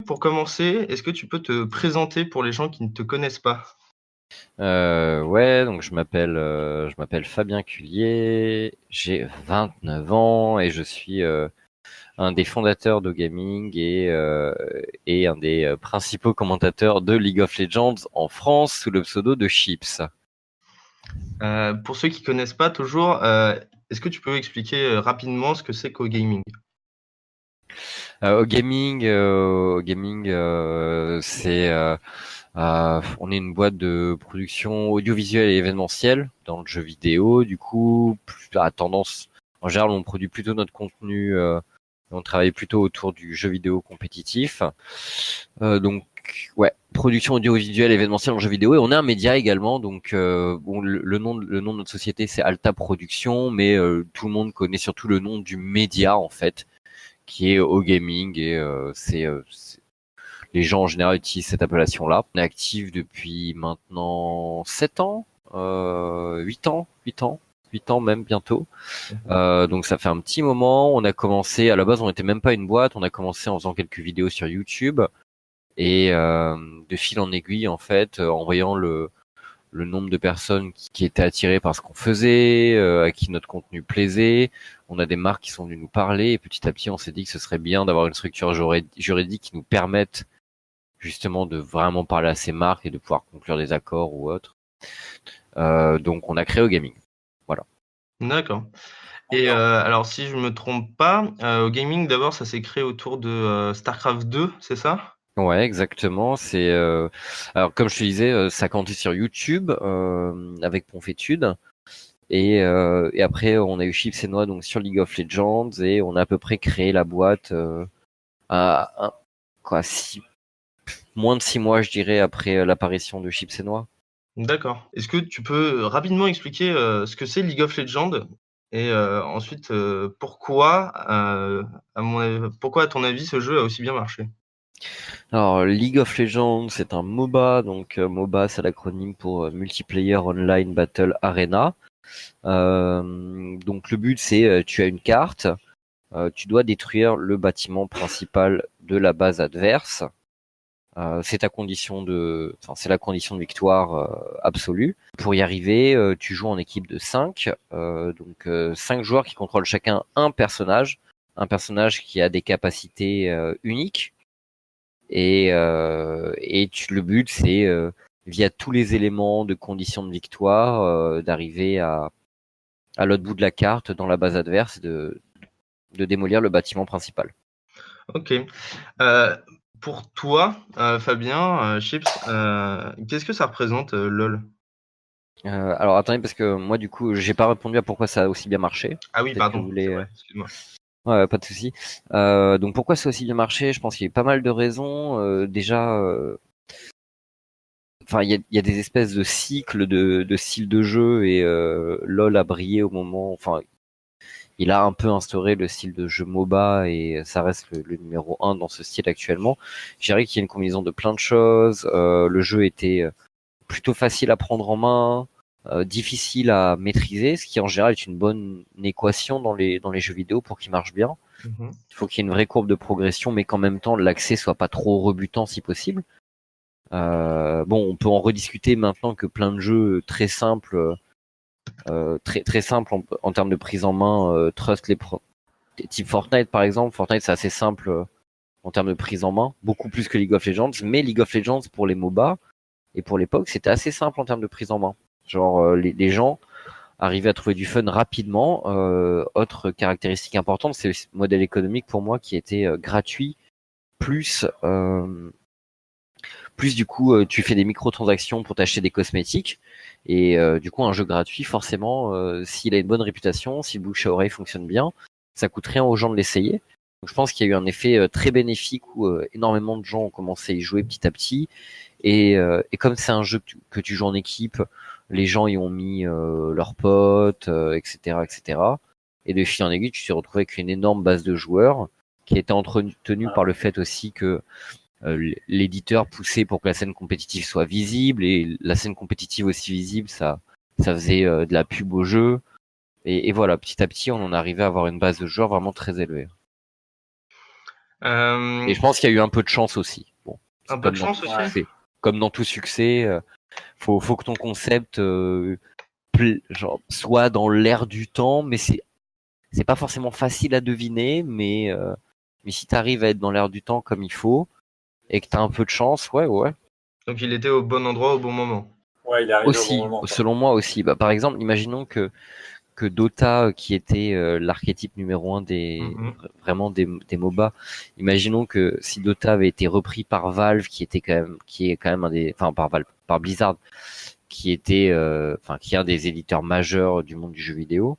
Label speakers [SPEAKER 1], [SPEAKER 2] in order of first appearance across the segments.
[SPEAKER 1] Pour commencer, est-ce que tu peux te présenter pour les gens qui ne te connaissent pas?
[SPEAKER 2] Ouais, donc je m'appelle Fabien Culier, j'ai 29 ans et je suis un des fondateurs de Gaming et un des principaux commentateurs de League of Legends en France sous le pseudo de Chips.
[SPEAKER 1] Pour ceux qui connaissent pas toujours, est-ce que tu peux expliquer, rapidement ce que c'est qu'O-Gaming?
[SPEAKER 2] Au gaming, on est une boîte de production audiovisuelle et événementielle dans le jeu vidéo. Du coup, à tendance, en général, on produit plutôt notre contenu. On travaille plutôt autour du jeu vidéo compétitif. Donc, ouais, production audiovisuelle, événementielle en jeu vidéo. Et on est un média également. Donc, bon, le nom de notre société, c'est Alta Productions, mais tout le monde connaît surtout le nom du média en fait, qui est Au Gaming. Et les gens en général utilisent cette appellation-là. On est actif depuis maintenant 7 ans, 8 ans, 8 ans. 8 ans même bientôt.
[SPEAKER 1] Mmh.
[SPEAKER 2] Donc ça fait un petit moment. On a commencé, à la base on n'était même pas une boîte, on a commencé en faisant quelques vidéos sur YouTube et de fil en aiguille en fait, en voyant le nombre de personnes qui étaient attirées par ce qu'on faisait, à qui notre contenu plaisait. On a des marques qui sont venues nous parler et petit à petit on s'est dit que ce serait bien d'avoir une structure juridique qui nous permette justement de vraiment parler à ces marques et de pouvoir conclure des accords ou autres. Donc on a créé Au Gaming. Voilà.
[SPEAKER 1] D'accord. Et alors si je me trompe pas, Au-Gaming d'abord ça s'est créé autour de, StarCraft 2, c'est ça?
[SPEAKER 2] Ouais, exactement. Alors comme je te disais, ça comptait sur YouTube avec Ponfétude et après on a eu Chips et Noix donc sur League of Legends et on a à peu près créé la boîte quoi moins de 6 mois je dirais après l'apparition de Chips et Noix.
[SPEAKER 1] D'accord. Est-ce que tu peux rapidement expliquer, ce que c'est League of Legends et ensuite, pourquoi à ton avis ce jeu a aussi bien marché?
[SPEAKER 2] Alors League of Legends c'est un MOBA donc MOBA c'est l'acronyme pour Multiplayer Online Battle Arena. Donc le but c'est tu as une carte. Tu dois détruire le bâtiment principal de la base adverse. C'est la condition de victoire absolue. Pour y arriver, tu joues en équipe de 5, donc 5 joueurs qui contrôlent chacun un personnage qui a des capacités uniques. Le but, c'est via tous les éléments de conditions de victoire, d'arriver à l'autre bout de la carte, dans la base adverse, de démolir le bâtiment principal.
[SPEAKER 1] OK. Heu, pour toi, Fabien, Chips, qu'est-ce que ça représente, LOL?
[SPEAKER 2] Alors attendez, parce que moi du coup, j'ai pas répondu à pourquoi ça a aussi bien marché.
[SPEAKER 1] Ah oui,
[SPEAKER 2] Peut-être que vous
[SPEAKER 1] pardon,
[SPEAKER 2] voulez.
[SPEAKER 1] c'est vrai, excuse-moi.
[SPEAKER 2] Ouais, pas de souci. Donc pourquoi ça a aussi bien marché? Je pense qu'il y a pas mal de raisons. Déjà, enfin il y a des espèces de cycles de styles de jeu et LoL a brillé au moment. Enfin, il a un peu instauré le style de jeu MOBA et ça reste le numéro un dans ce style actuellement. Je dirais qu'il y a une combinaison de plein de choses. Le jeu était plutôt facile à prendre en main, difficile à maîtriser, ce qui en général est une bonne équation dans les jeux vidéo pour qu'ils marchent bien.
[SPEAKER 1] Mmh.
[SPEAKER 2] Il faut qu'il y ait une vraie courbe de progression, mais qu'en même temps l'accès soit pas trop rebutant si possible. Bon, on peut en rediscuter maintenant que plein de jeux très simples, très très simples en termes de prise en main, trust type Fortnite par exemple. Fortnite c'est assez simple en termes de prise en main, beaucoup plus que League of Legends. Mais League of Legends pour les MOBA et pour l'époque c'était assez simple en termes de prise en main. Genre les gens arrivaient à trouver du fun rapidement. Autre caractéristique importante, c'est le modèle économique pour moi qui était gratuit, plus plus du coup tu fais des microtransactions pour t'acheter des cosmétiques et du coup un jeu gratuit forcément s'il a une bonne réputation, si le bouche à oreille fonctionne bien, ça coûte rien aux gens de l'essayer. Donc je pense qu'il y a eu un effet très bénéfique où énormément de gens ont commencé à y jouer petit à petit et comme c'est un jeu que tu joues en équipe, les gens y ont mis leurs potes, etc., etc. Et de fil en aiguille, tu t'es retrouvé avec une énorme base de joueurs qui était entretenue par le fait aussi que l'éditeur poussait pour que la scène compétitive soit visible et la scène compétitive aussi visible, ça faisait de la pub au jeu. Et voilà, petit à petit, on en arrivait à avoir une base de joueurs vraiment très élevée. Et je pense qu'il y a eu un peu de chance aussi. Bon,
[SPEAKER 1] Un peu de
[SPEAKER 2] comme dans
[SPEAKER 1] chance
[SPEAKER 2] tout
[SPEAKER 1] aussi.
[SPEAKER 2] succès. Comme dans tout succès, faut que ton concept genre, soit dans l'air du temps, mais c'est pas forcément facile à deviner, mais si t'arrives à être dans l'air du temps comme il faut et que t'as un peu de chance, ouais.
[SPEAKER 1] Donc il était au bon endroit au bon moment.
[SPEAKER 3] Ouais, il est arrivé au bon
[SPEAKER 2] Aussi,
[SPEAKER 3] moment, quoi.
[SPEAKER 2] selon moi aussi. Bah, par exemple, imaginons que Dota, qui était l'archétype numéro un
[SPEAKER 1] Mhm.
[SPEAKER 2] vraiment des MOBA, imaginons que si Dota avait été repris par Valve, qui est quand même un des, enfin par Valve, par Blizzard, qui était, qui est un des éditeurs majeurs du monde du jeu vidéo.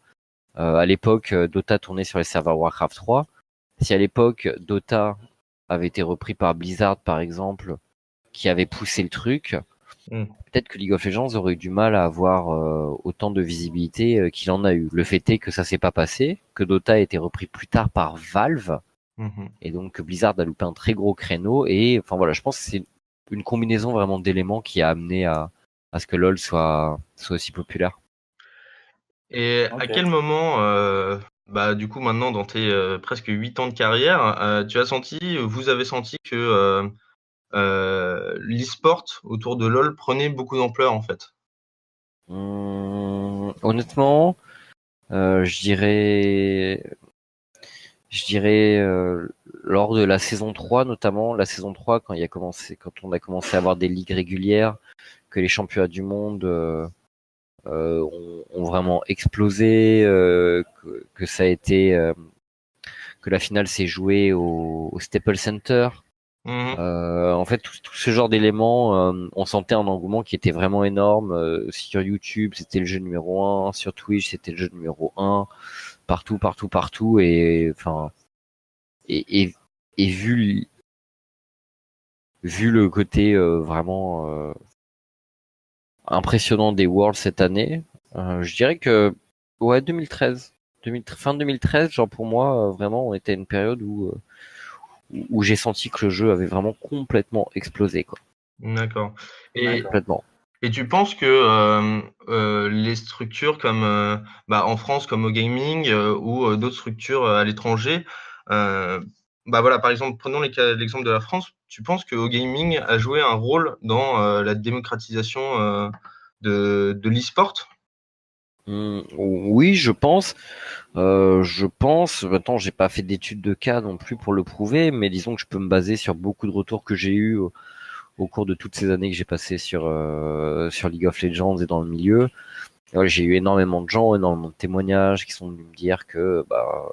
[SPEAKER 2] À l'époque, Dota tournait sur les serveurs Warcraft 3. Si à l'époque Dota avait été repris par Blizzard, par exemple, qui avait poussé le truc,
[SPEAKER 1] Mm.
[SPEAKER 2] peut-être que League of Legends aurait eu du mal à avoir autant de visibilité qu'il en a eu. Le fait est que ça s'est pas passé, que Dota a été repris plus tard par Valve,
[SPEAKER 1] Mhm.
[SPEAKER 2] et donc que Blizzard a loupé un très gros créneau. Et enfin voilà, je pense que c'est une combinaison vraiment d'éléments qui a amené à ce que LoL soit aussi populaire.
[SPEAKER 1] Et à
[SPEAKER 3] Ok.
[SPEAKER 1] quel moment, bah, du coup, maintenant, dans tes presque 8 ans de carrière, vous avez senti que l'e-sport autour de LoL prenait beaucoup d'ampleur, en fait?
[SPEAKER 2] Honnêtement, je dirais lors de la saison 3 notamment, la saison 3 quand on a commencé à avoir des ligues régulières, que les championnats du monde ont vraiment explosé, que ça a été que la finale s'est jouée au Staples Center.
[SPEAKER 1] Mhm.
[SPEAKER 2] En fait, tout ce genre d'éléments, on sentait un engouement qui était vraiment énorme. Sur YouTube, c'était le jeu numéro un. Sur Twitch, c'était le jeu numéro un. Partout. Et enfin, et, et vu le côté vraiment impressionnant des Worlds cette année, je dirais que ouais 2013, fin 2013, genre pour moi vraiment on était à une période où j'ai senti que le jeu avait vraiment complètement explosé quoi,
[SPEAKER 1] D'accord. Et
[SPEAKER 3] D'accord.
[SPEAKER 2] complètement.
[SPEAKER 1] Et tu penses que les structures comme bah, en France comme au gaming ou d'autres structures à l'étranger, euh, bah voilà, par exemple, prenons l'exemple de la France, tu penses que au gaming a joué un rôle dans la démocratisation de l'e-sport?
[SPEAKER 2] Oui, je pense. Maintenant, j'ai pas fait d'études de cas non plus pour le prouver, mais disons que je peux me baser sur beaucoup de retours que j'ai eu au cours de toutes ces années que j'ai passées sur League of Legends et dans le milieu. Et ouais, j'ai eu énormément de gens, énormément de témoignages qui sont venus me dire que bah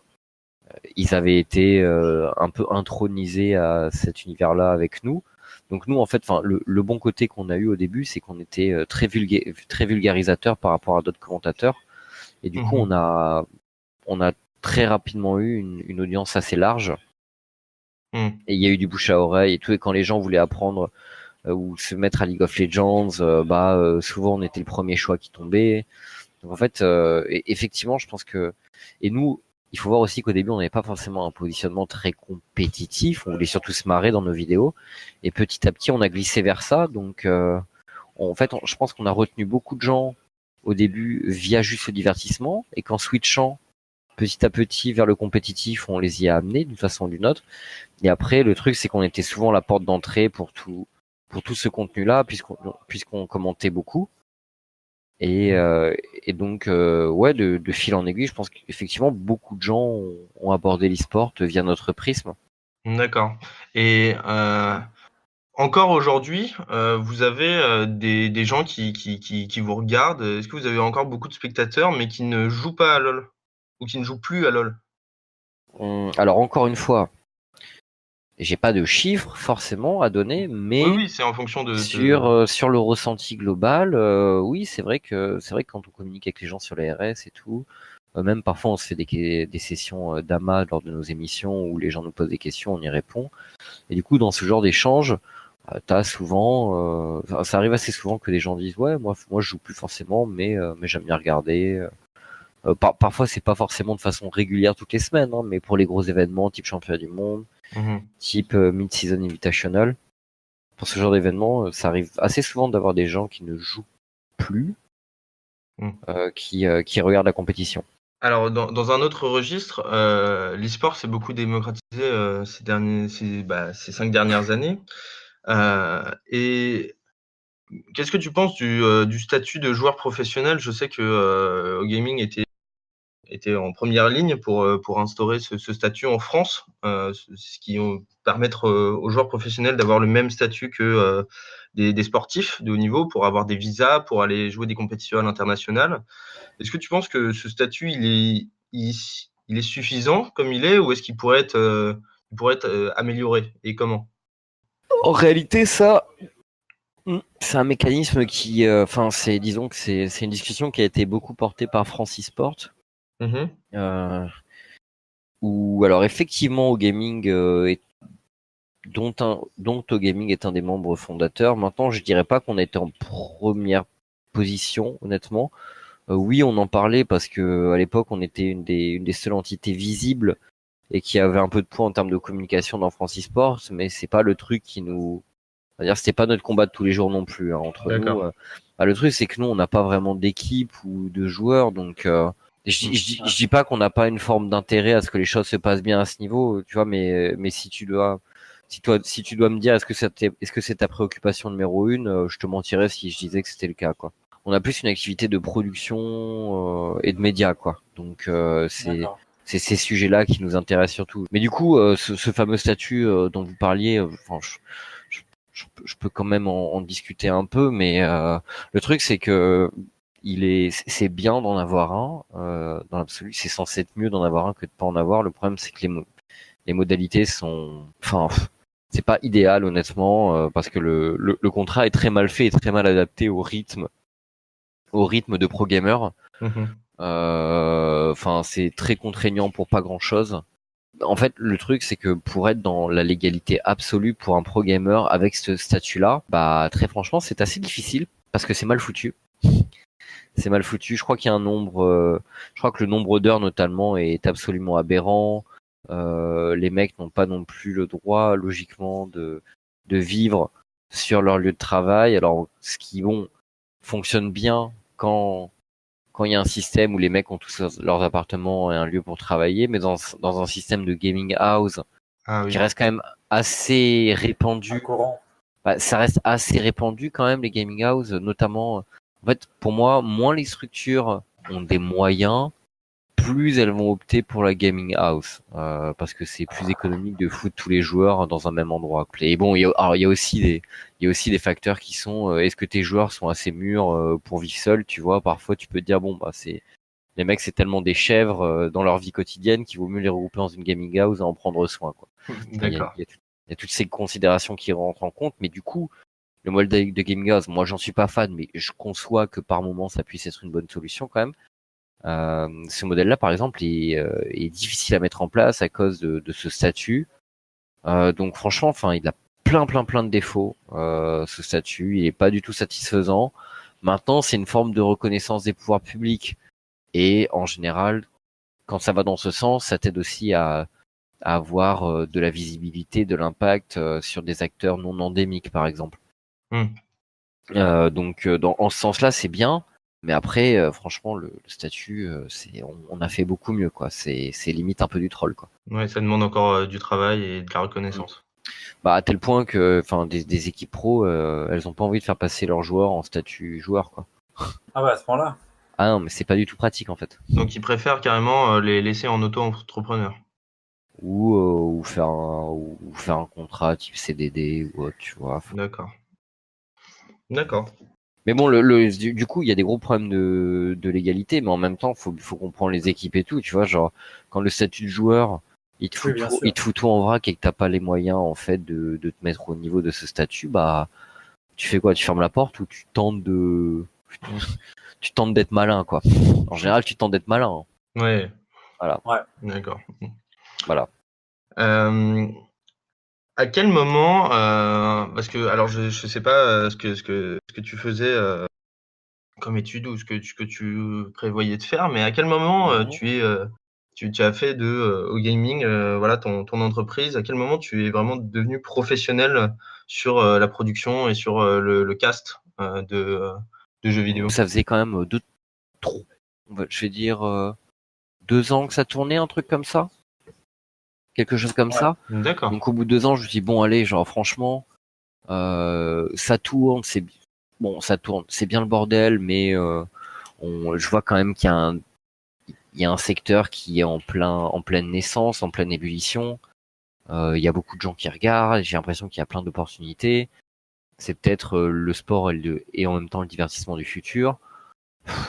[SPEAKER 2] ils avaient été un peu intronisés à cet univers-là avec nous. Donc nous, en fait, enfin, le bon côté qu'on a eu au début, c'est qu'on était très vulgarisateur par rapport à d'autres commentateurs. Et du coup,
[SPEAKER 1] Mhm.
[SPEAKER 2] on a très rapidement eu une audience assez large.
[SPEAKER 1] Mhm.
[SPEAKER 2] Et il y a eu du bouche à oreille et tout. Et quand les gens voulaient apprendre ou se mettre à League of Legends, souvent on était le premier choix qui tombait. Donc en fait, effectivement, je pense que et nous, il faut voir aussi qu'au début, on n'avait pas forcément un positionnement très compétitif. On voulait surtout se marrer dans nos vidéos. Et petit à petit, on a glissé vers ça. Donc je pense qu'on a retenu beaucoup de gens au début via juste le divertissement et qu'en switchant petit à petit vers le compétitif, on les y a amenés d'une façon ou d'une autre. Et après, le truc, c'est qu'on était souvent la porte d'entrée pour tout ce contenu-là, puisqu'on commentait beaucoup. Et, euh, et donc, ouais, de fil en aiguille, je pense qu'effectivement, beaucoup de gens ont abordé l'e-sport via notre prisme.
[SPEAKER 1] D'accord. Et encore aujourd'hui, vous avez des gens qui vous regardent. Est-ce que vous avez encore beaucoup de spectateurs mais qui ne jouent pas à LoL ou qui ne jouent plus à LoL?
[SPEAKER 2] Alors, encore une fois, j'ai pas de chiffres forcément à donner,
[SPEAKER 1] Oui,
[SPEAKER 2] mais
[SPEAKER 1] oui, c'est en fonction de...
[SPEAKER 2] sur le ressenti global, oui, c'est vrai que quand on communique avec les gens sur les RS et tout, même parfois on se fait des sessions d'AMA lors de nos émissions où les gens nous posent des questions, on y répond. Et du coup, dans ce genre d'échange, t'as souvent, ça arrive assez souvent que des gens disent ouais, moi je joue plus forcément, mais j'aime bien regarder. Parfois, c'est pas forcément de façon régulière toutes les semaines, hein, mais pour les gros événements type championnat du monde,
[SPEAKER 1] Mhm.
[SPEAKER 2] type mid-season invitational, pour ce genre d'événement, ça arrive assez souvent d'avoir des gens qui ne jouent plus,
[SPEAKER 1] Mhm.
[SPEAKER 2] qui regardent la compétition.
[SPEAKER 1] Alors, dans un autre registre, l'e-sport s'est beaucoup démocratisé ces 5 dernières années. Et qu'est-ce que tu penses du statut de joueur professionnel? Je sais que Gaming était en première ligne pour instaurer ce statut en France, ce qui va permettre aux joueurs professionnels d'avoir le même statut que des sportifs de haut niveau pour avoir des visas, pour aller jouer des compétitions à l'international. Est-ce que tu penses que ce statut, il est suffisant comme il est, ou est-ce il pourrait être amélioré, et comment?
[SPEAKER 2] En réalité, ça, c'est un mécanisme qui, enfin, disons que c'est une discussion qui a été beaucoup portée par Francis Sport,
[SPEAKER 1] Mhm.
[SPEAKER 2] euh, où alors effectivement, au gaming dont au gaming est un des membres fondateurs. Maintenant, je dirais pas qu'on était en première position, honnêtement. Oui, on en parlait parce que à l'époque, on était une des seules entités visibles et qui avait un peu de poids en termes de communication dans Francis Sport, mais c'est pas le truc qui nous, c'est-à-dire c'était pas notre combat de tous les jours non plus, hein, entre nous.
[SPEAKER 1] D'accord.
[SPEAKER 2] Bah, le truc c'est que nous on n'a pas vraiment d'équipe ou de joueurs, donc
[SPEAKER 1] Mm.
[SPEAKER 2] je dis pas qu'on n'a pas une forme d'intérêt à ce que les choses se passent bien à ce niveau, tu vois, mais si tu dois me dire est-ce que c'est ta préoccupation numéro une, je te mentirais si je disais que c'était le cas, quoi. On a plus une activité de production et de médias, quoi. Donc
[SPEAKER 3] D'accord.
[SPEAKER 2] c'est ces sujets-là qui nous intéressent surtout. Mais du coup, ce fameux statut dont vous parliez, enfin, je, je peux quand même en discuter un peu, mais le truc c'est que c'est bien d'en avoir un. Dans l'absolu, c'est censé être mieux d'en avoir un que de pas en avoir. Le problème, c'est que les modalités sont, enfin, c'est pas idéal honnêtement, parce que le contrat est très mal fait et très mal adapté au rythme de pro gamer.
[SPEAKER 1] Mhm.
[SPEAKER 2] Enfin, c'est très contraignant pour pas grand chose. En fait, le truc, c'est que pour être dans la légalité absolue pour un pro gamer avec ce statut-là, bah, très franchement, c'est assez difficile parce que c'est mal foutu. C'est mal foutu. Je crois qu'il y a un nombre, je crois que le nombre d'heures notamment est absolument aberrant. Les mecs n'ont pas non plus le droit, logiquement, de vivre sur leur lieu de travail. Alors, ce qui, bon, fonctionne bien quand il y a un système où les mecs ont tous leurs appartements et un lieu pour travailler, mais dans un système de gaming house
[SPEAKER 1] Ah
[SPEAKER 2] qui
[SPEAKER 1] oui.
[SPEAKER 2] reste quand même assez
[SPEAKER 3] Un
[SPEAKER 2] répandu.
[SPEAKER 3] courant.
[SPEAKER 2] Bah, ça reste assez répandu quand même les gaming house, notamment. En fait, pour moi, moins les structures ont des moyens, plus elles vont opter pour la gaming house, parce que c'est plus économique de foutre tous les joueurs dans un même endroit. Et bon, il y a aussi il y a aussi des facteurs qui sont, est-ce que tes joueurs sont assez mûrs pour vivre seuls, tu vois? Parfois, tu peux te dire bon bah les mecs, c'est tellement des chèvres dans leur vie quotidienne qu'il vaut mieux les regrouper dans une gaming house et en prendre soin, quoi. Enfin,
[SPEAKER 1] D'accord.
[SPEAKER 2] il y a toutes ces considérations qui rentrent en compte, mais du coup, le modèle de gaming house, moi, j'en suis pas fan, mais je conçois que par moment, ça puisse être une bonne solution quand même. Ce modèle-là, par exemple, est difficile à mettre en place à cause de ce statut. Donc, franchement, enfin, il a plein de défauts. Ce statut, il est pas du tout satisfaisant. Maintenant, c'est une forme de reconnaissance des pouvoirs publics. Et en général, quand ça va dans ce sens, ça t'aide aussi à avoir de la visibilité, de l'impact sur des acteurs non endémiques, par exemple.
[SPEAKER 1] Mm.
[SPEAKER 2] Donc, en ce sens-là, c'est bien. Mais après, franchement, le statut, on a fait beaucoup mieux, quoi. C'est limite un peu du troll, quoi.
[SPEAKER 1] Ouais, ça demande encore du travail et de la
[SPEAKER 2] Mm.
[SPEAKER 1] reconnaissance.
[SPEAKER 2] Bah, à tel point que, enfin, des équipes pro, elles ont pas envie de faire passer leurs joueurs en statut joueur, quoi.
[SPEAKER 3] Ah bah à ce point-là.
[SPEAKER 2] Ah non, mais c'est pas du tout pratique, en fait.
[SPEAKER 1] Donc, ils préfèrent carrément les laisser en auto-entrepreneur.
[SPEAKER 2] Ou faire un contrat type CDD ou autre, tu vois.
[SPEAKER 1] D'accord. D'accord.
[SPEAKER 2] Mais bon, du coup, il y a des gros problèmes de légalité, mais en même temps, faut comprendre les équipes et tout, tu vois, genre, quand le statut de joueur,
[SPEAKER 3] Oui, bien
[SPEAKER 2] il
[SPEAKER 3] sûr.
[SPEAKER 2] te fout tout en vrac et que t'as pas les moyens, en fait, de te mettre au niveau de ce statut, bah, tu fais quoi? Tu fermes la porte ou tu tentes d'être malin, quoi. En général, tu tentes d'être malin, hein.
[SPEAKER 1] Ouais,
[SPEAKER 2] Voilà,
[SPEAKER 3] Ouais.
[SPEAKER 1] d'accord.
[SPEAKER 2] voilà.
[SPEAKER 1] Euh, à quel moment, parce que alors je sais pas ce que tu faisais comme étude ou ce que tu prévoyais de faire, mais à quel moment
[SPEAKER 2] Mhm.
[SPEAKER 1] tu as fait au gaming voilà ton entreprise, à quel moment tu es vraiment devenu professionnel sur la production et sur le cast de jeux vidéo?
[SPEAKER 2] Ça faisait quand même deux, trop, je vais dire, 2 ans que ça tournait, un truc comme ça, quelque chose comme ça.
[SPEAKER 1] D'accord.
[SPEAKER 2] Donc au bout de 2 ans, je me suis dit bon allez, genre franchement, ça tourne, ça tourne, c'est bien le bordel, mais je vois quand même qu'il y a un secteur qui est en pleine naissance, en pleine ébullition. Il y a beaucoup de gens qui regardent, j'ai l'impression qu'il y a plein d'opportunités. C'est peut-être le sport et en même temps le divertissement du futur.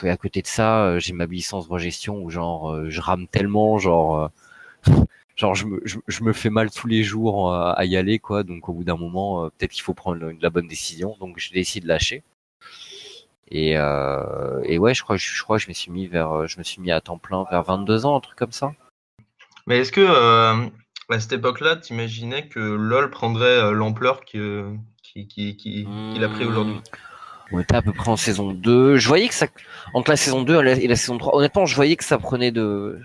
[SPEAKER 2] Et à côté de ça, j'ai ma licence de gestion où genre je rame tellement, genre je me fais mal tous les jours à y aller quoi. Donc au bout d'un moment, peut-être qu'il faut prendre la bonne décision. Donc je décide de lâcher. Et ouais, je crois que je me suis mis à temps plein vers 22 ans, un truc comme ça.
[SPEAKER 1] Mais est-ce que à cette époque-là, t'imaginais que LoL prendrait l'ampleur qu'il a pris aujourd'hui?
[SPEAKER 2] On était à peu près en saison 2. Je voyais que ça, entre la saison 2 et la saison 3, honnêtement, je voyais que ça prenait de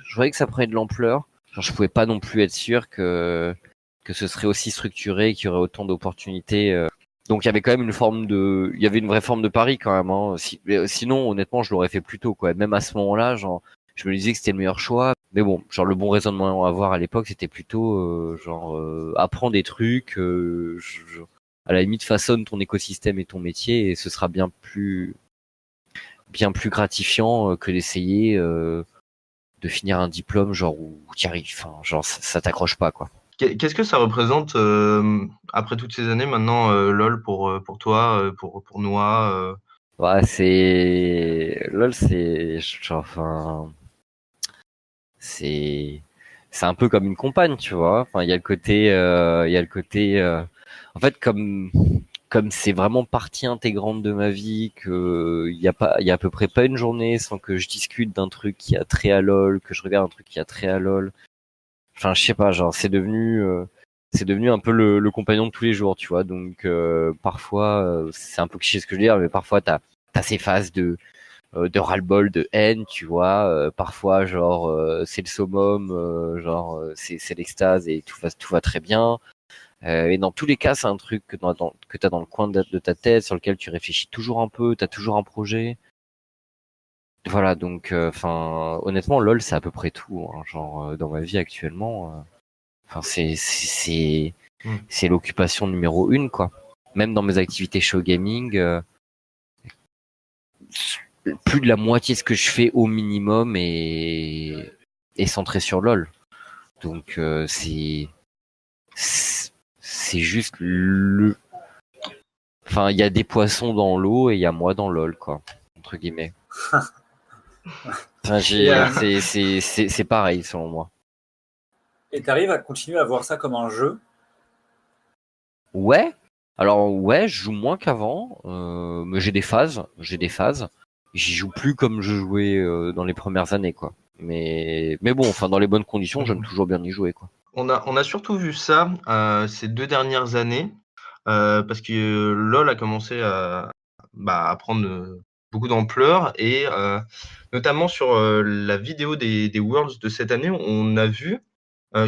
[SPEAKER 2] l'ampleur. Genre, je pouvais pas non plus être sûr que ce serait aussi structuré, qu'il y aurait autant d'opportunités. Donc, il y avait quand même il y avait une vraie forme de pari quand même, hein. Sinon, honnêtement, je l'aurais fait plus tôt, quoi. Même à ce moment-là, genre, je me disais que c'était le meilleur choix. Mais bon, genre, le bon raisonnement à avoir à l'époque, c'était plutôt, apprends des trucs, à la limite façonne ton écosystème et ton métier et ce sera bien plus gratifiant que d'essayer de finir un diplôme genre où tu arrives, enfin genre ça t'accroche pas quoi.
[SPEAKER 1] Qu'est-ce que ça représente après toutes ces années maintenant LoL pour toi, pour Noah
[SPEAKER 2] Ouais, c'est lol, c'est genre enfin c'est un peu comme une compagne, tu vois. Enfin, il y a le côté en fait comme c'est vraiment partie intégrante de ma vie, que il y a à peu près pas une journée sans que je discute d'un truc qui a trait à LoL, que je regarde un truc qui a trait à LoL. Enfin, je sais pas, genre c'est devenu un peu le compagnon de tous les jours, tu vois. Donc parfois c'est un peu cliché ce que je veux dire, mais parfois t'as ces phases de ras-le-bol, de haine, tu vois. Parfois, genre, c'est le summum, c'est l'extase et tout va très bien. Et dans tous les cas, c'est un truc que t'as dans le coin de ta tête, sur lequel tu réfléchis toujours un peu, t'as toujours un projet. Voilà, donc, enfin, honnêtement, LoL, c'est à peu près tout, hein, genre, dans ma vie actuellement. Enfin, c'est l'occupation numéro 1, quoi. Même dans mes activités show gaming, plus de la moitié de ce que je fais au minimum est centré sur LoL. Donc c'est juste enfin il y a des poissons dans l'eau et il y a moi dans LoL quoi, entre guillemets. Enfin, c'est pareil selon moi.
[SPEAKER 3] Et t'arrives à continuer à voir ça comme un jeu?
[SPEAKER 2] Ouais. Alors ouais, je joue moins qu'avant, mais j'ai des phases. J'y joue plus comme je jouais dans les premières années quoi. Mais bon, enfin dans les bonnes conditions, j'aime toujours bien y jouer quoi.
[SPEAKER 1] On a surtout vu ça ces 2 dernières années parce que LoL a commencé à prendre beaucoup d'ampleur et notamment sur la vidéo des Worlds de cette année, on a vu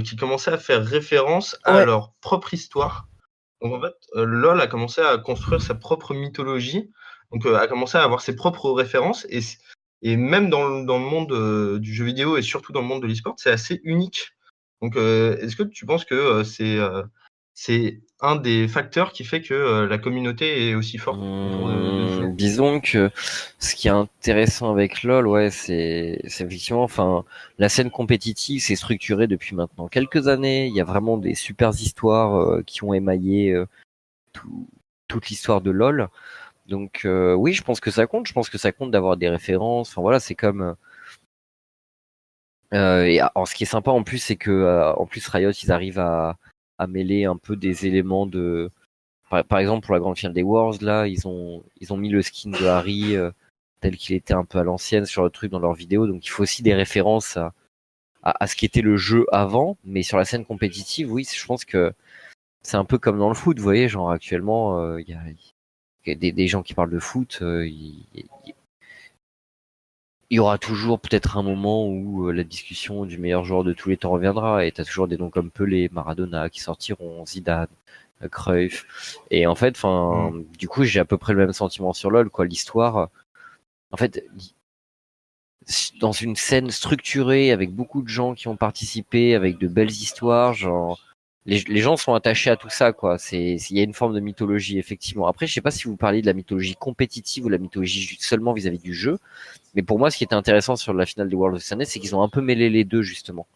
[SPEAKER 1] qu'ils commençaient à faire référence à
[SPEAKER 2] Ouais.
[SPEAKER 1] leur propre histoire. Donc en fait, LoL a commencé à construire sa propre mythologie, donc a commencé à avoir ses propres références et même dans le monde du jeu vidéo et surtout dans le monde de l'e-sport, c'est assez unique. Donc est-ce que tu penses que c'est un des facteurs qui fait que la communauté est aussi forte autour de ce jeu?
[SPEAKER 2] Disons que ce qui est intéressant avec LoL, ouais, c'est effectivement, enfin, la scène compétitive s'est structurée depuis maintenant quelques années. Il y a vraiment des super histoires qui ont émaillé tout- toute l'histoire de LoL. Donc oui, je pense que ça compte. Je pense que ça compte d'avoir des références. Enfin voilà, c'est comme alors, ce qui est sympa en plus, c'est que en plus Riot, ils arrivent à mêler un peu des éléments de par exemple, pour la grande finale des Worlds, là, ils ont mis le skin de Harry tel qu'il était un peu à l'ancienne sur le truc dans leur vidéo. Donc, il faut aussi des références à ce qu'était le jeu avant. Mais sur la scène compétitive, oui, je pense que c'est un peu comme dans le foot. Vous voyez, genre actuellement, il y a des gens qui parlent de foot. Il y aura toujours peut-être un moment où la discussion du meilleur joueur de tous les temps reviendra. Et t'as toujours des noms comme Pelé, Maradona qui sortiront, Zidane, Cruyff. Et en fait, enfin, du coup, j'ai à peu près le même sentiment sur LoL, quoi. L'histoire, en fait, dans une scène structurée avec beaucoup de gens qui ont participé, avec de belles histoires, genre les gens sont attachés à tout ça, quoi. Il y a une forme de mythologie, effectivement. Après, je sais pas si vous parliez de la mythologie compétitive ou la mythologie seulement vis-à-vis du jeu, mais pour moi, ce qui était intéressant sur la finale des World of Sadness, c'est qu'ils ont un peu mêlé les deux, justement.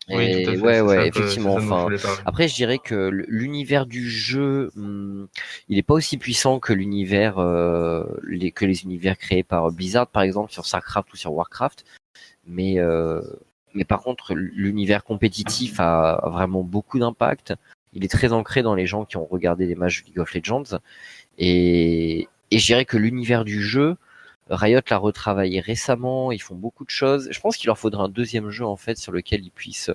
[SPEAKER 1] Oui, tout à
[SPEAKER 2] Et
[SPEAKER 1] fait.
[SPEAKER 2] ouais,
[SPEAKER 1] C'est
[SPEAKER 2] effectivement.
[SPEAKER 1] ça dont je
[SPEAKER 2] Enfin,
[SPEAKER 1] voulais parler.
[SPEAKER 2] après, je dirais que l'univers du jeu, il est pas aussi puissant que l'univers, que les univers créés par Blizzard, par exemple, sur StarCraft ou sur Warcraft. Mais, euh, mais par contre, l'univers compétitif a vraiment beaucoup d'impact. Il est très ancré dans les gens qui ont regardé les matchs de League of Legends. Et je dirais que l'univers du jeu, Riot l'a retravaillé récemment. Ils font beaucoup de choses. Je pense qu'il leur faudra un deuxième jeu en fait sur lequel ils puissent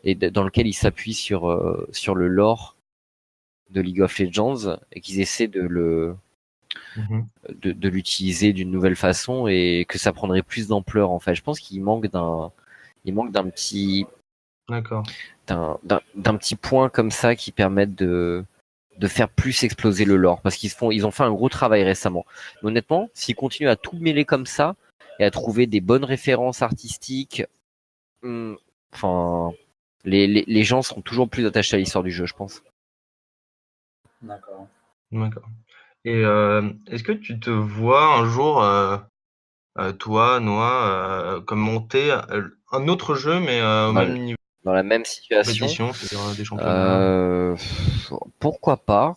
[SPEAKER 2] et dans lequel ils s'appuient sur le lore de League of Legends et qu'ils essaient
[SPEAKER 1] Mhm.
[SPEAKER 2] de l'utiliser d'une nouvelle façon et que ça prendrait plus d'ampleur en fait. Je pense qu'il manque d'un petit
[SPEAKER 1] D'accord.
[SPEAKER 2] d'un petit point comme ça qui permette de faire plus exploser le lore parce ils ont fait un gros travail récemment. Mais honnêtement, s'ils continuent à tout mêler comme ça et à trouver des bonnes références artistiques, enfin, les gens seront toujours plus attachés à l'histoire du jeu, je pense.
[SPEAKER 3] D'accord.
[SPEAKER 1] D'accord. Et est-ce que tu te vois un jour, toi, Noah, comme monter un autre jeu, mais au
[SPEAKER 2] Dans,
[SPEAKER 1] même niveau
[SPEAKER 2] dans la même
[SPEAKER 1] de
[SPEAKER 2] situation,
[SPEAKER 1] compétition, c'est-à-dire des championnats?
[SPEAKER 2] euh, pourquoi pas,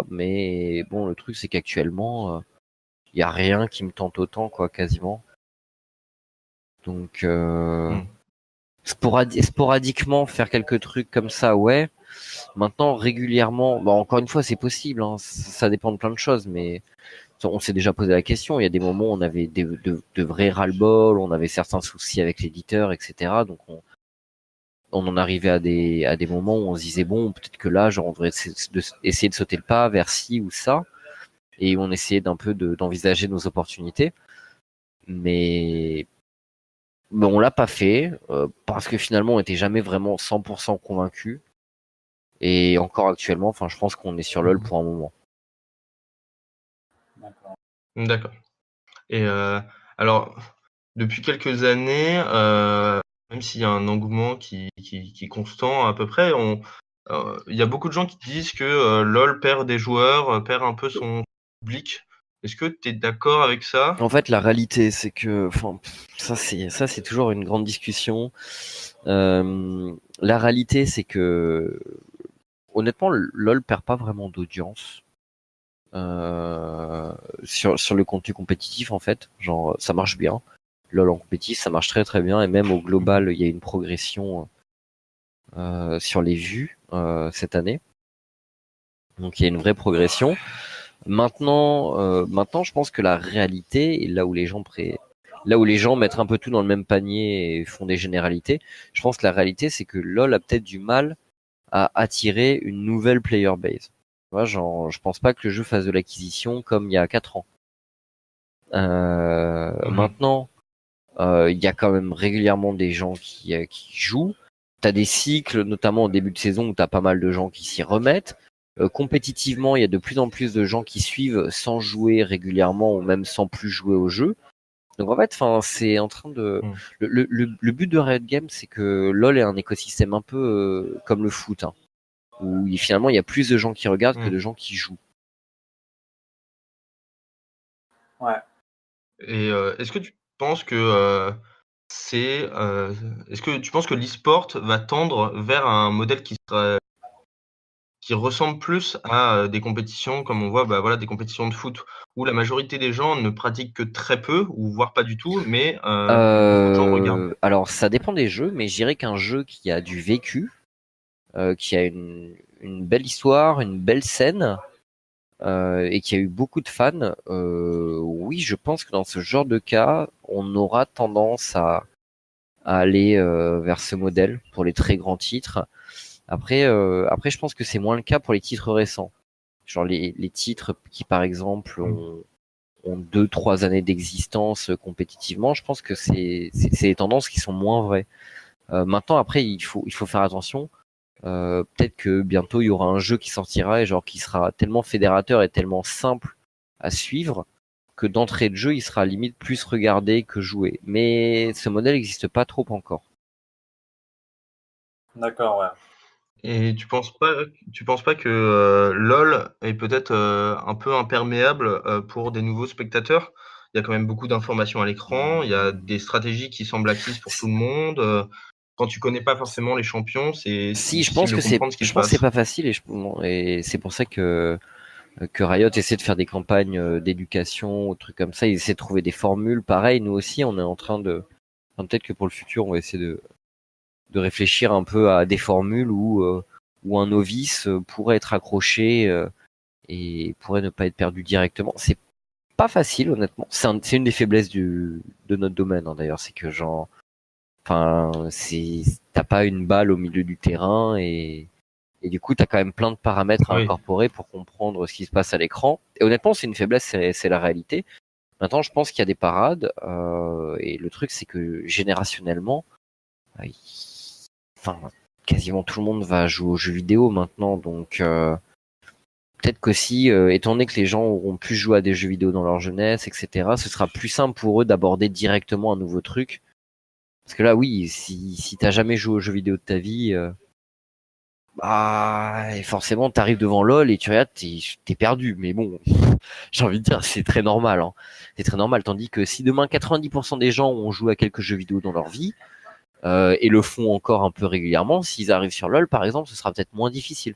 [SPEAKER 2] mais bon, le truc c'est qu'actuellement, il y a rien qui me tente autant, quoi, quasiment. Donc,
[SPEAKER 1] Hmm.
[SPEAKER 2] sporadiquement faire quelques trucs comme ça, ouais. Maintenant, régulièrement, bon, encore une fois, c'est possible, hein, ça dépend de plein de choses, mais on s'est déjà posé la question. Il y a des moments où on avait de vrais ras-le-bol, on avait certains soucis avec l'éditeur, etc. Donc, on en arrivait à des moments où on se disait bon, peut-être que là, genre, on devrait essayer de sauter le pas vers ci ou ça, et on essayait d'envisager nos opportunités, mais on l'a pas fait parce que finalement, on était jamais vraiment 100% convaincu. Et encore actuellement, enfin, je pense qu'on est sur LoL
[SPEAKER 1] Mhm.
[SPEAKER 2] pour un moment.
[SPEAKER 3] D'accord.
[SPEAKER 1] D'accord. Et alors, depuis quelques années, même s'il y a un engouement qui est constant à peu près, il y a beaucoup de gens qui disent que LoL perd des joueurs, perd un peu son public. Est-ce que tu es d'accord avec ça?
[SPEAKER 2] En fait, la réalité, c'est que, enfin, ça, c'est toujours une grande discussion. La réalité, c'est que, honnêtement, LoL perd pas vraiment d'audience sur le contenu compétitif, en fait. Genre, ça marche bien. LoL en compétitif, ça marche très très bien, et même au global, il y a une progression sur les vues cette année. Donc, il y a une vraie progression. Maintenant, je pense que la réalité, et là où les gens mettent un peu tout dans le même panier et font des généralités, je pense que la réalité, c'est que LoL a peut-être du mal à attirer une nouvelle player base. Tu vois, genre, je pense pas que le jeu fasse de l'acquisition comme il y a 4 ans.
[SPEAKER 1] Mhm.
[SPEAKER 2] Maintenant, il y a quand même régulièrement des gens qui jouent. T'as des cycles, notamment au début de saison, où t'as pas mal de gens qui s'y remettent. Compétitivement, il y a de plus en plus de gens qui suivent sans jouer régulièrement ou même sans plus jouer au jeu. Donc en fait, enfin, c'est en train de
[SPEAKER 1] Mhm.
[SPEAKER 2] le but de Riot Games, c'est que LoL est un écosystème un peu comme le foot, hein, où finalement il y a plus de gens qui regardent que de
[SPEAKER 1] Mhm.
[SPEAKER 2] gens qui jouent.
[SPEAKER 3] Ouais.
[SPEAKER 1] Et est-ce que tu penses que est-ce que tu penses que l'e-sport va tendre vers un modèle qui ressemble plus à des compétitions comme on voit, bah, voilà, des compétitions de foot où la majorité des gens ne pratiquent que très peu ou voire pas du tout, mais beaucoup de gens regardent?
[SPEAKER 2] Alors ça dépend des jeux, mais je dirais qu'un jeu qui a du vécu, qui a une belle histoire, une belle scène, et qui a eu beaucoup de fans, oui, je pense que dans ce genre de cas, on aura tendance à aller vers ce modèle pour les très grands titres. Après, je pense que c'est moins le cas pour les titres récents. Genre les titres qui, par exemple,
[SPEAKER 1] Mmh.
[SPEAKER 2] ont 2, 3 années d'existence compétitivement, je pense que c'est des tendances qui sont moins vraies. Maintenant, après, il faut faire attention. Peut-être que bientôt il y aura un jeu qui sortira et genre qui sera tellement fédérateur et tellement simple à suivre que d'entrée de jeu, il sera limite plus regardé que joué. Mais ce modèle n'existe pas trop encore.
[SPEAKER 3] D'accord, ouais.
[SPEAKER 1] Et tu penses pas que LoL est peut-être un peu imperméable pour des nouveaux spectateurs? Il y a quand même beaucoup d'informations à l'écran, il y a des stratégies qui semblent acquises pour tout le monde. Quand tu connais pas forcément les champions, c'est
[SPEAKER 2] Si,
[SPEAKER 1] difficile de comprendre ce qui
[SPEAKER 2] je
[SPEAKER 1] se
[SPEAKER 2] pense que c'est
[SPEAKER 1] passe.
[SPEAKER 2] pas facile et c'est pour ça que Riot essaie de faire des campagnes d'éducation ou trucs comme ça. Ils essaient de trouver des formules. Pareil, nous aussi, on est en train enfin, peut-être que pour le futur, on va essayer de réfléchir un peu à des formules où un novice pourrait être accroché et pourrait ne pas être perdu directement. C'est pas facile, honnêtement. C'est une des faiblesses de notre domaine, hein, d'ailleurs, c'est que genre, enfin, t'as pas une balle au milieu du terrain et du coup, t'as quand même plein de paramètres à
[SPEAKER 1] Oui.
[SPEAKER 2] incorporer pour comprendre ce qui se passe à l'écran. Et honnêtement, c'est une faiblesse, c'est la réalité. Maintenant, je pense qu'il y a des parades et le truc, c'est que générationnellement, euh, enfin, quasiment tout le monde va jouer aux jeux vidéo maintenant, donc peut-être qu'aussi, étant donné que les gens auront pu jouer à des jeux vidéo dans leur jeunesse, etc., ce sera plus simple pour eux d'aborder directement un nouveau truc. Parce que là, oui, si t'as jamais joué aux jeux vidéo de ta vie, bah, et forcément, t'arrives devant LoL et tu regardes, t'es perdu. Mais bon, j'ai envie de dire, c'est très normal, hein. C'est très normal. Tandis que si demain 90% des gens ont joué à quelques jeux vidéo dans leur vie, et le font encore un peu régulièrement, s'ils arrivent sur LoL, par exemple, ce sera peut-être moins difficile.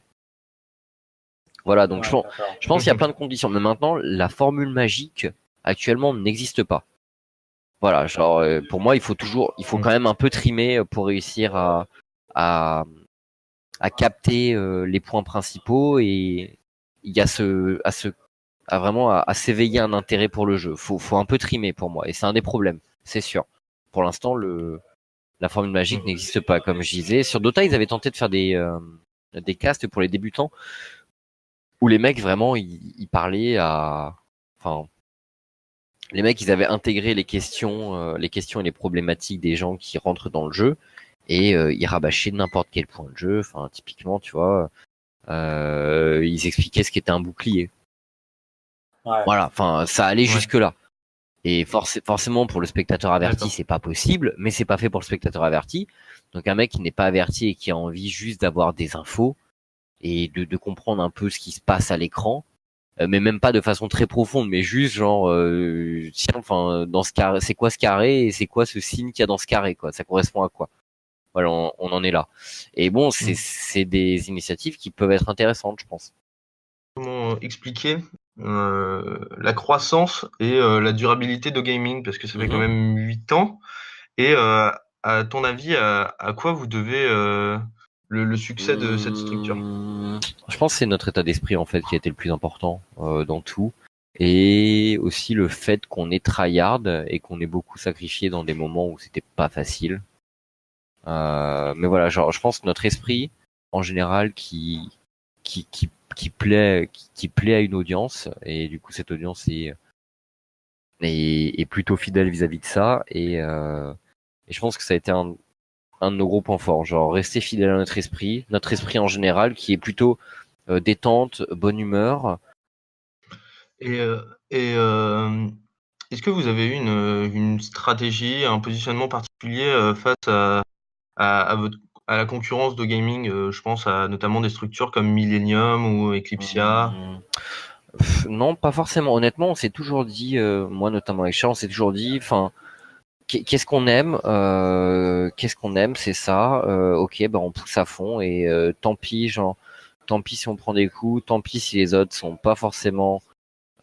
[SPEAKER 2] Voilà, donc
[SPEAKER 3] Ouais, d'accord.
[SPEAKER 2] je pense qu'il y a plein de conditions. Mais maintenant, la formule magique, actuellement, n'existe pas. Voilà, genre, pour moi, il faut quand même un peu trimer pour réussir à, à capter les points principaux et il y a à vraiment à s'éveiller un intérêt pour le jeu. Faut un peu trimer pour moi et c'est un des problèmes, c'est sûr. Pour l'instant, la formule magique n'existe pas, comme je disais. Sur Dota, ils avaient tenté de faire des castes pour les débutants où les mecs vraiment ils parlaient enfin, les mecs ils avaient intégré les questions et les problématiques des gens qui rentrent dans le jeu et ils rabâchaient n'importe quel point de jeu. Enfin, typiquement, tu vois. Ils expliquaient ce qu'était un bouclier.
[SPEAKER 3] Ouais.
[SPEAKER 2] Voilà, enfin, ça allait
[SPEAKER 1] Ouais.
[SPEAKER 2] jusque là. Et forcément, pour le spectateur averti,
[SPEAKER 1] D'accord.
[SPEAKER 2] c'est pas possible, mais c'est pas fait pour le spectateur averti. Donc, un mec qui n'est pas averti et qui a envie juste d'avoir des infos et de comprendre un peu ce qui se passe à l'écran, mais même pas de façon très profonde, mais juste genre, tiens, enfin, dans ce carré, c'est quoi ce carré et c'est quoi ce signe qu'il y a dans ce carré, quoi. Ça correspond à quoi? Voilà, on en est là. Et bon, c'est des initiatives qui peuvent être intéressantes, je pense.
[SPEAKER 1] Comment expliquer la croissance et la durabilité de gaming? Parce que ça fait quand même 8 ans. Et à ton avis, à quoi vous devez le succès de cette structure?
[SPEAKER 2] Je pense que c'est notre état d'esprit en fait qui a été le plus important dans tout, et aussi le fait qu'on est tryhard et qu'on ait beaucoup sacrifié dans des moments où c'était pas facile. Mais voilà, genre je pense que notre esprit en général qui plaît à une audience, et du coup cette audience est plutôt fidèle vis-à-vis de ça, et je pense que ça a été un de nos gros points forts, genre rester fidèle à notre esprit en général qui est plutôt détente, bonne humeur.
[SPEAKER 1] Et, est-ce que vous avez eu une stratégie, un positionnement particulier face à votre, à la concurrence de gaming? Je pense à notamment des structures comme Millennium ou Eclipsia.
[SPEAKER 2] Non, pas forcément. Honnêtement, on s'est toujours dit, moi notamment avec Charles, on s'est toujours dit, enfin, qu'est-ce qu'on aime qu'est-ce qu'on aime, c'est ça. Ok, ben on pousse à fond et tant pis si on prend des coups, tant pis si les autres sont pas forcément,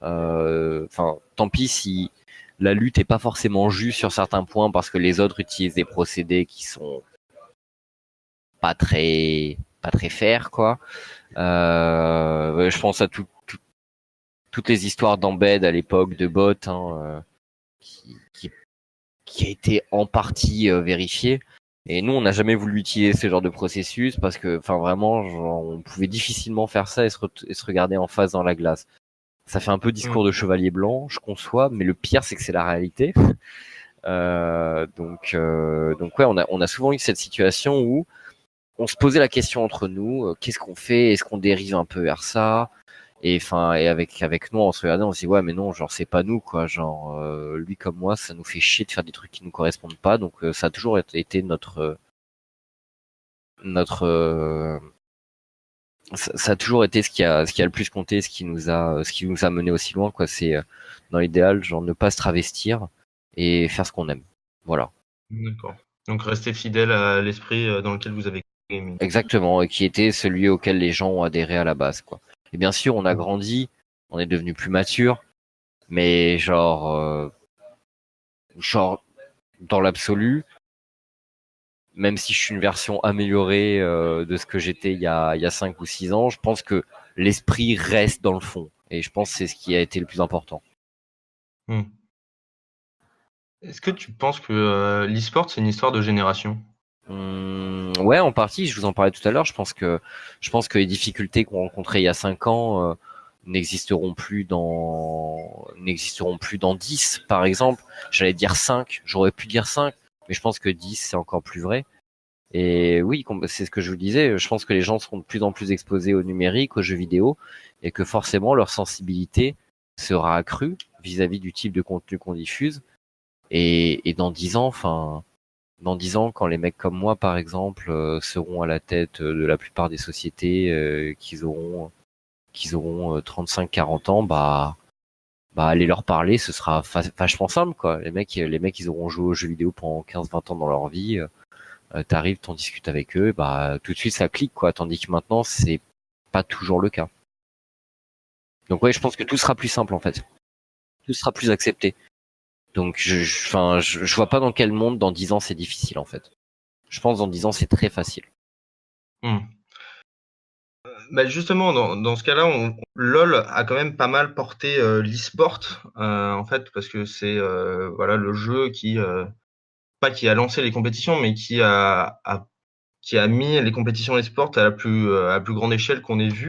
[SPEAKER 2] enfin, tant pis si la lutte est pas forcément juste sur certains points parce que les autres utilisent des procédés qui sont pas très fair, quoi. Ouais, je pense à toutes les histoires d'embed à l'époque de bots, hein, qui, qui, qui a été en partie vérifié. Et nous, on n'a jamais voulu utiliser ce genre de processus parce que, enfin, vraiment, genre, on pouvait difficilement faire ça et se regarder en face dans la glace. Ça fait un peu discours de chevalier blanc, je conçois, mais le pire, c'est que c'est la réalité. Donc ouais, on a souvent eu cette situation où on se posait la question entre nous, qu'est-ce qu'on fait? Est-ce qu'on dérive un peu vers ça? Et enfin, et avec nous, on se regardait, on se dit ouais, mais non, genre c'est pas nous quoi, genre lui comme moi, ça nous fait chier de faire des trucs qui nous correspondent pas, donc ça a toujours été notre ça a toujours été ce qui a le plus compté, ce qui nous a mené aussi loin quoi. C'est dans l'idéal, genre ne pas se travestir et faire ce qu'on aime. Voilà,
[SPEAKER 1] D'accord. Donc rester fidèle à l'esprit dans lequel vous avez gaming.
[SPEAKER 2] exactement, et qui était celui auquel les gens ont adhéré à la base quoi. Et bien sûr, on a grandi, on est devenu plus mature, mais genre dans l'absolu, même si je suis une version améliorée de ce que j'étais il y a 5 ou 6 ans, je pense que l'esprit reste dans le fond. Et je pense que c'est ce qui a été le plus important.
[SPEAKER 1] Hmm. Est-ce que tu penses que l'e-sport, c'est une histoire de génération?
[SPEAKER 2] Ouais, en partie, je vous en parlais tout à l'heure, je pense que les difficultés qu'on rencontrait il y a 5 ans n'existeront plus dans 10, par exemple. J'allais dire 5, j'aurais pu dire 5, mais je pense que 10, c'est encore plus vrai. Et oui, c'est ce que je vous disais, je pense que les gens seront de plus en plus exposés au numérique, aux jeux vidéo, et que forcément leur sensibilité sera accrue vis-à-vis du type de contenu qu'on diffuse. Et dans 10 ans, quand les mecs comme moi, par exemple, seront à la tête de la plupart des sociétés, qu'ils auront 35-40 ans, bah aller leur parler, ce sera vachement simple, quoi. Les mecs, ils auront joué aux jeux vidéo pendant 15-20 ans dans leur vie. T'arrives, t'en discutes avec eux, bah tout de suite ça clique quoi. Tandis que maintenant c'est pas toujours le cas. Donc ouais, je pense que tout sera plus simple en fait. Tout sera plus accepté. Donc je vois pas dans quel monde dans 10 ans c'est difficile en fait. Je pense dans 10 ans c'est très facile.
[SPEAKER 1] Hmm. Bah justement, dans ce cas-là, LoL a quand même pas mal porté l'e-sport, en fait, parce que c'est voilà le jeu qui pas qui a lancé les compétitions, mais qui a mis les compétitions e-sport à la plus grande échelle qu'on ait vue.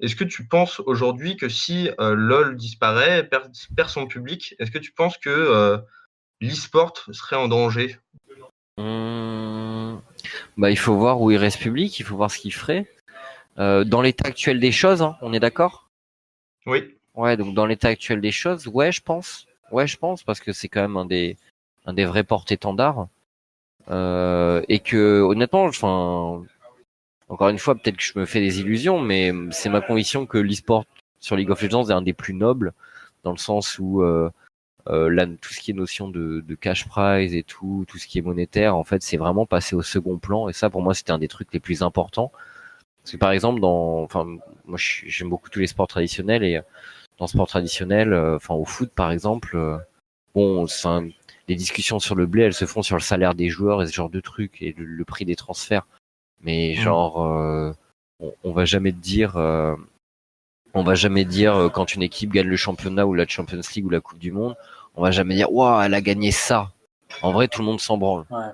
[SPEAKER 1] Est-ce que tu penses aujourd'hui que si LoL disparaît, perd son public, est-ce que tu penses que l'e-sport serait en danger?
[SPEAKER 2] Hum, Bah il faut voir où il reste public, il faut voir ce qu'il ferait. Dans l'état actuel des choses, hein, on est d'accord?
[SPEAKER 1] Oui.
[SPEAKER 2] Ouais, donc dans l'état actuel des choses, ouais je pense. Ouais je pense parce que c'est quand même un des vrais porte-étendards. Et que honnêtement, enfin encore une fois, peut-être que je me fais des illusions, mais c'est ma conviction que l'e-sport sur League of Legends est un des plus nobles, dans le sens où là, tout ce qui est notion de cash prize et tout ce qui est monétaire, en fait, c'est vraiment passé au second plan. Et ça, pour moi, c'était un des trucs les plus importants. Parce que par exemple, enfin, moi, j'aime beaucoup tous les sports traditionnels et dans le sport traditionnel, enfin au foot par exemple, bon, les discussions sur le blé, elles se font sur le salaire des joueurs et ce genre de trucs et le prix des transferts. Mais
[SPEAKER 1] Hmm.
[SPEAKER 2] genre, on va jamais te dire, quand une équipe gagne le championnat ou la Champions League ou la Coupe du Monde, on va jamais dire, waouh, elle a gagné ça. En vrai, tout le monde s'en branle.
[SPEAKER 3] Ouais.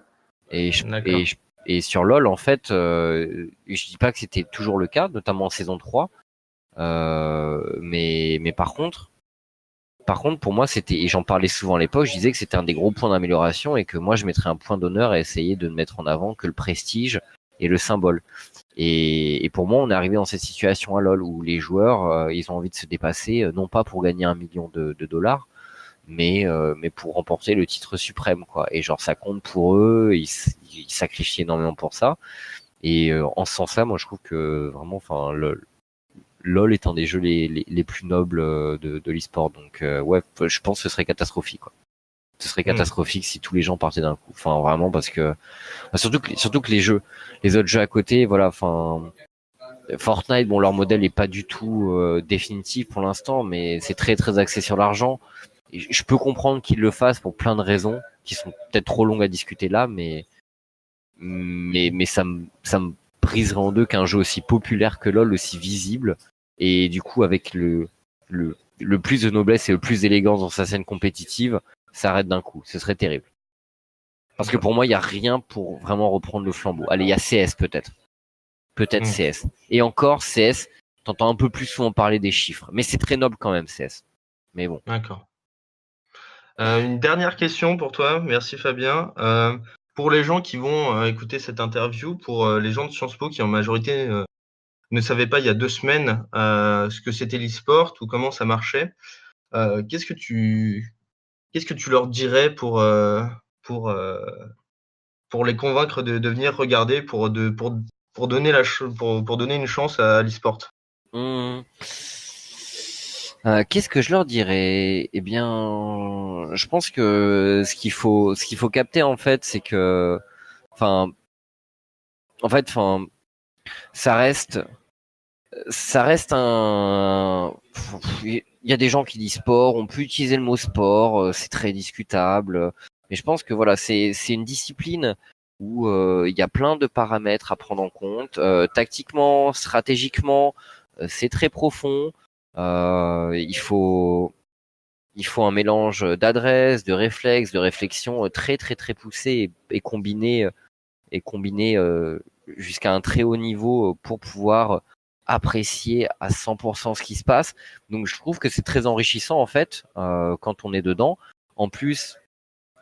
[SPEAKER 2] Et
[SPEAKER 1] D'accord.
[SPEAKER 2] et sur LoL, en fait, je dis pas que c'était toujours le cas, notamment en saison 3. Mais par contre, pour moi, c'était, et j'en parlais souvent à l'époque, je disais que c'était un des gros points d'amélioration et que moi, je mettrais un point d'honneur à essayer de ne mettre en avant que le prestige et le symbole. Et pour moi, on est arrivé dans cette situation à LoL où les joueurs, ils ont envie de se dépasser, non pas pour gagner 1 million de dollars, mais pour remporter le titre suprême, quoi. Et genre, ça compte pour eux, ils sacrifient énormément pour ça. Et en ce sens-là, moi, je trouve que vraiment, enfin, LoL est un des jeux les plus nobles de l'e-sport. Donc, ouais, je pense que ce serait catastrophique, quoi. Ce serait
[SPEAKER 1] Hmm.
[SPEAKER 2] catastrophique si tous les gens partaient d'un coup. Enfin, vraiment, parce que, enfin, surtout que les autres jeux à côté, voilà, enfin, Fortnite, bon, leur modèle est pas du tout définitif pour l'instant, mais c'est très très axé sur l'argent. Et je peux comprendre qu'ils le fassent pour plein de raisons qui sont peut-être trop longues à discuter là, mais ça me briserait en deux qu'un jeu aussi populaire que LoL, aussi visible, et du coup avec le plus de noblesse et le plus d'élégance dans sa scène compétitive, s'arrête d'un coup. Ce serait terrible. Parce que
[SPEAKER 1] D'accord.
[SPEAKER 2] pour moi, il y a rien pour vraiment reprendre le flambeau. Allez, il y a CS peut-être. Peut-être
[SPEAKER 1] Hmm.
[SPEAKER 2] CS. Et encore, CS, t'entends un peu plus souvent parler des chiffres. Mais c'est très noble quand même, CS. Mais bon.
[SPEAKER 1] D'accord. Une dernière question pour toi. Merci Fabien. Pour les gens qui vont écouter cette interview, pour les gens de Sciences Po qui en majorité ne savaient pas il y a 2 semaines ce que c'était l'e-sport ou comment ça marchait, qu'est-ce que tu leur dirais pour, heu, pour les convaincre de venir regarder, pour donner pour donner une chance à l'e-sport?
[SPEAKER 2] Mmh. Qu'est-ce que je leur dirais? Eh bien, je pense que ce qu'il faut capter en fait, c'est que, enfin, enfin, ça reste, ça reste un. Il y a des gens qui disent sport, on peut utiliser le mot sport, c'est très discutable. Mais je pense que voilà, c'est une discipline où il y a plein de paramètres à prendre en compte, tactiquement, stratégiquement, c'est très profond. Il faut un mélange d'adresse, de réflexe, de réflexion très très très poussé et combiné jusqu'à un très haut niveau pour pouvoir apprécier à 100% ce qui se passe. Donc je trouve que c'est très enrichissant en fait quand on est dedans. En plus,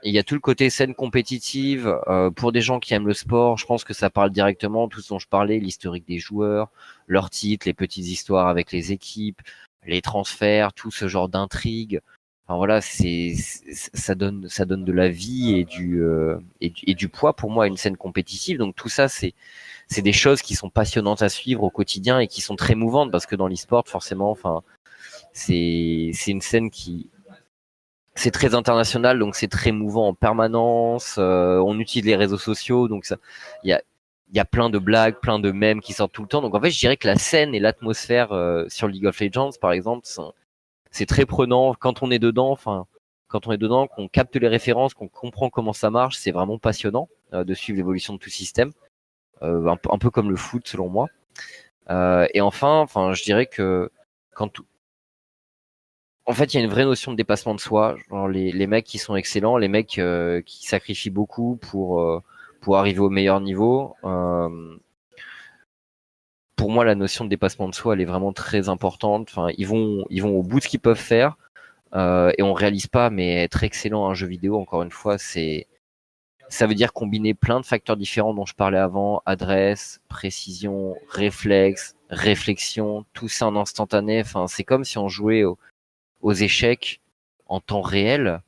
[SPEAKER 2] il y a tout le côté scène compétitive pour des gens qui aiment le sport. Je pense que ça parle directement tout ce dont je parlais, l'historique des joueurs, leurs titres, les petites histoires avec les équipes, les transferts, tout ce genre d'intrigue. Enfin voilà, ça donne de la vie et du poids pour moi à une scène compétitive. Donc tout ça, c'est des choses qui sont passionnantes à suivre au quotidien et qui sont très mouvantes parce que dans l'e-sport, forcément, enfin, c'est une scène qui c'est très international, donc c'est très mouvant en permanence. On utilise les réseaux sociaux, donc ça, il y a plein de blagues, plein de mèmes qui sortent tout le temps. Donc en fait, je dirais que la scène et l'atmosphère sur League of Legends, par exemple, c'est très prenant quand on est dedans. Enfin, quand on est dedans, qu'on capte les références, qu'on comprend comment ça marche, c'est vraiment passionnant de suivre l'évolution de tout système. Un peu comme le foot, selon moi. Et enfin, je dirais que quand en fait, il y a une vraie notion de dépassement de soi. Genre les mecs qui sont excellents, les mecs qui sacrifient beaucoup pour arriver au meilleur niveau. Pour moi, la notion de dépassement de soi, elle est vraiment très importante. Enfin, ils vont au bout de ce qu'ils peuvent faire et on réalise pas. Mais être excellent à un jeu vidéo, encore une fois, ça veut dire combiner plein de facteurs différents dont je parlais avant, adresse, précision, réflexe, réflexion, tout ça en instantané. Enfin, c'est comme si on jouait aux échecs en temps réel.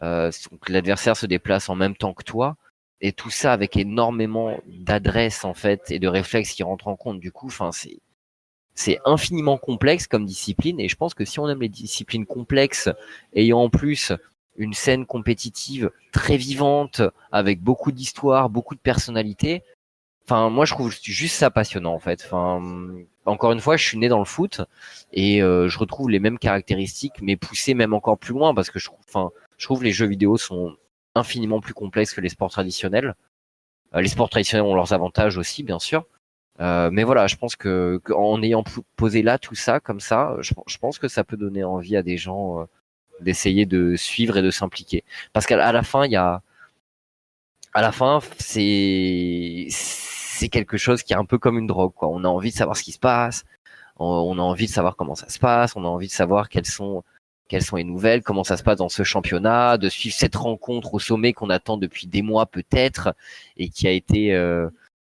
[SPEAKER 2] Donc l'adversaire se déplace en même temps que toi et tout ça avec énormément d'adresse en fait et de réflexes qui rentrent en compte. Du coup, enfin c'est infiniment complexe comme discipline et je pense que si on aime les disciplines complexes ayant en plus une scène compétitive très vivante avec beaucoup d'histoire, beaucoup de personnalité, enfin moi je trouve juste ça passionnant en fait. Enfin encore une fois, je suis né dans le foot et je retrouve les mêmes caractéristiques mais poussées même encore plus loin parce que je trouve les jeux vidéo sont infiniment plus complexes que les sports traditionnels. Les sports traditionnels ont leurs avantages aussi bien sûr. Mais voilà, je pense que en ayant posé là tout ça comme ça, je pense que ça peut donner envie à des gens d'essayer de suivre et de s'impliquer. Parce qu'à la fin, c'est quelque chose qui est un peu comme une drogue, quoi. On a envie de savoir ce qui se passe, on a envie de savoir comment ça se passe, on a envie de savoir quelles sont les nouvelles, comment ça se passe dans ce championnat, de suivre cette rencontre au sommet qu'on attend depuis des mois peut-être et qui a été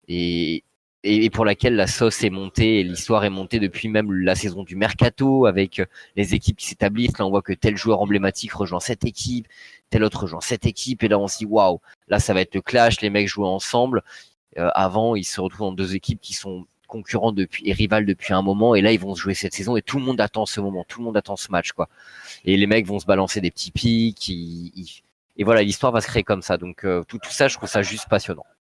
[SPEAKER 2] et, et pour laquelle la sauce est montée et l'histoire est montée depuis même la saison du mercato avec les équipes qui s'établissent. Là, on voit que tel joueur emblématique rejoint cette équipe, tel autre rejoint cette équipe, et là, on se dit waouh, là, ça va être le clash, les mecs jouent ensemble. Avant, ils se retrouvent dans deux équipes qui sont concurrents depuis et rivales depuis un moment, et là, ils vont se jouer cette saison, et tout le monde attend ce moment, tout le monde attend ce match, quoi. Et les mecs vont se balancer des petits pics, et voilà, l'histoire va se créer comme ça. Donc tout ça, je trouve ça juste passionnant.